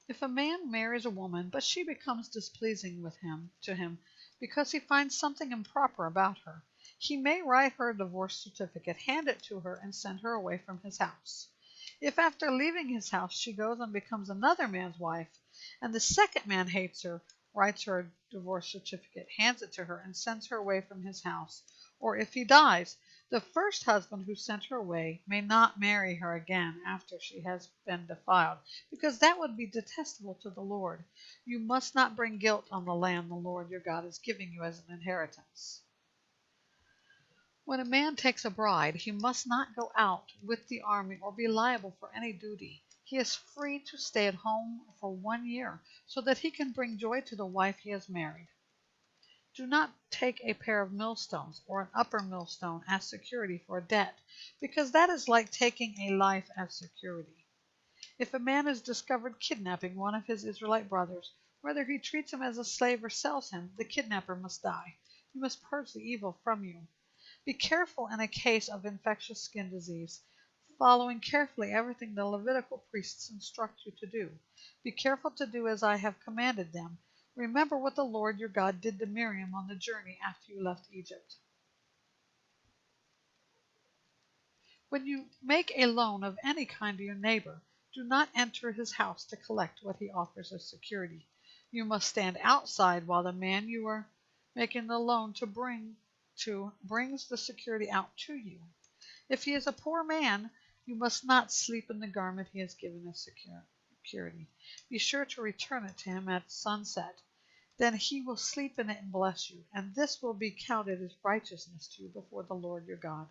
If a man marries a woman, but she becomes displeasing to him because he finds something improper about her, he may write her a divorce certificate, hand it to her, and send her away from his house. If after leaving his house she goes and becomes another man's wife, and the second man hates her, writes her a divorce certificate, hands it to her, and sends her away from his house, or if he dies, the first husband who sent her away may not marry her again after she has been defiled, because that would be detestable to the Lord. You must not bring guilt on the land the Lord your God is giving you as an inheritance. When a man takes a bride, he must not go out with the army or be liable for any duty. He is free to stay at home for 1 year, so that he can bring joy to the wife he has married. Do not take a pair of millstones or an upper millstone as security for a debt, because that is like taking a life as security. If a man is discovered kidnapping one of his Israelite brothers, whether he treats him as a slave or sells him, the kidnapper must die. You must purge the evil from you. Be careful in a case of infectious skin disease, following carefully everything the Levitical priests instruct you to do. Be careful to do as I have commanded them. Remember what the Lord your God did to Miriam on the journey after you left Egypt. When you make a loan of any kind to your neighbor, do not enter his house to collect what he offers as security. You must stand outside while the man you are making the loan brings the security out to you. If he is a poor man, you must not sleep in the garment he has given as security. Be sure to return it to him at sunset. Then he will sleep in it and bless you, and this will be counted as righteousness to you before the Lord your God.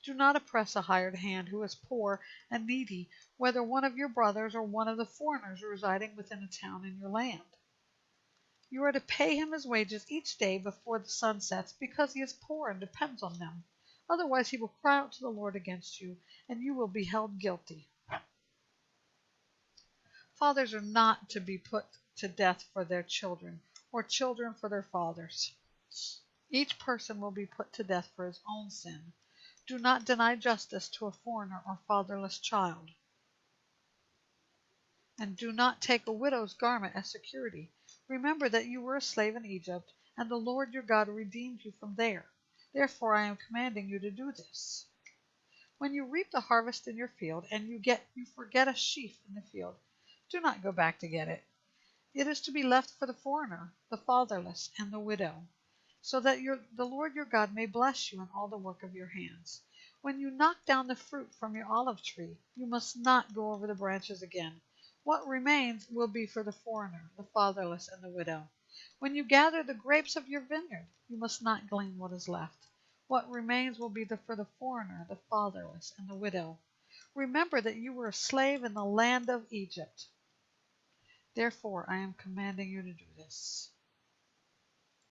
Do not oppress a hired hand who is poor and needy, whether one of your brothers or one of the foreigners residing within a town in your land. You are to pay him his wages each day before the sun sets, because he is poor and depends on them. Otherwise he will cry out to the Lord against you, and you will be held guilty. Fathers are not to be put to death for their children, or children for their fathers. Each person will be put to death for his own sin. Do not deny justice to a foreigner or fatherless child. And do not take a widow's garment as security. Remember that you were a slave in Egypt, and the Lord your God redeemed you from there. Therefore I am commanding you to do this. When you reap the harvest in your field, and you forget a sheaf in the field, do not go back to get it. It is to be left for the foreigner, the fatherless, and the widow, so that the Lord your God may bless you in all the work of your hands. When you knock down the fruit from your olive tree, you must not go over the branches again. What remains will be for the foreigner, the fatherless, and the widow. When you gather the grapes of your vineyard, you must not glean what is left. What remains will be for the foreigner, the fatherless, and the widow. Remember that you were a slave in the land of Egypt. Therefore I am commanding you to do this.